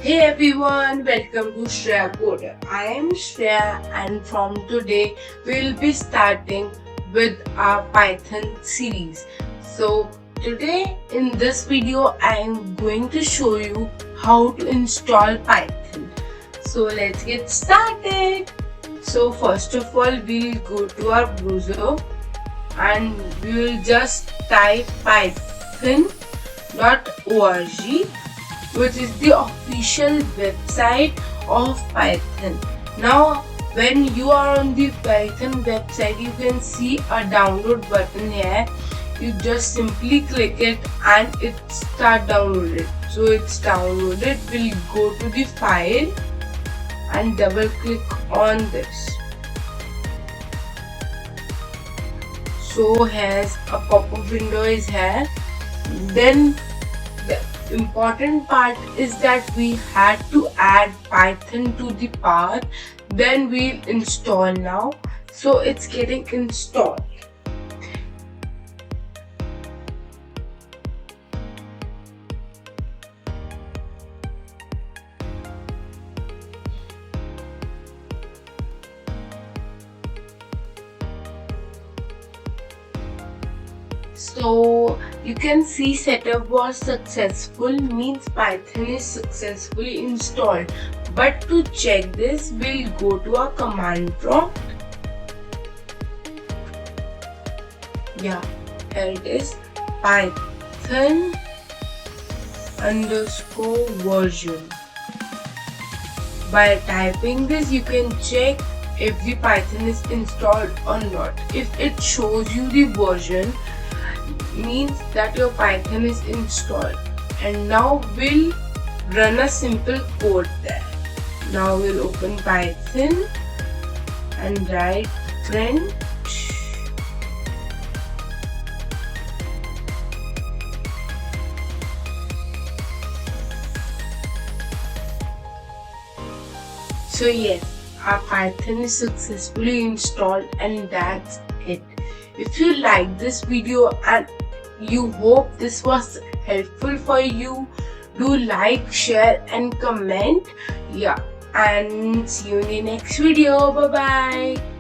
Hey everyone, welcome to Shreya Coder. I am Shreya and from today we'll be starting with our Python series. So today in this video I am going to show you how to install Python. So let's get started. So first of all we'll go to our browser and we will just type python.org, which is the official website of Python. Now when you are on the Python website, you can see a download button here. You just simply click it and it start downloaded. So it's downloaded. We'll go to the file and double click on this. So here's a pop-up window is here. Then the important part is that we had to add Python to the path. Then we'll install now. So it's getting installed. So you can see setup was successful, means Python is successfully installed. But to check this, we'll go to our command prompt. Yeah, here it is, Python _version. By typing this, you can check if the Python is installed or not. If it shows you the version, means that your Python is installed. And now we'll run a simple code there. Now we'll open Python and write print So yes, our Python is successfully installed and that's it. If you like this video and you hope this was helpful for you, do like, share and comment. Yeah, and see you in the next video. Bye bye.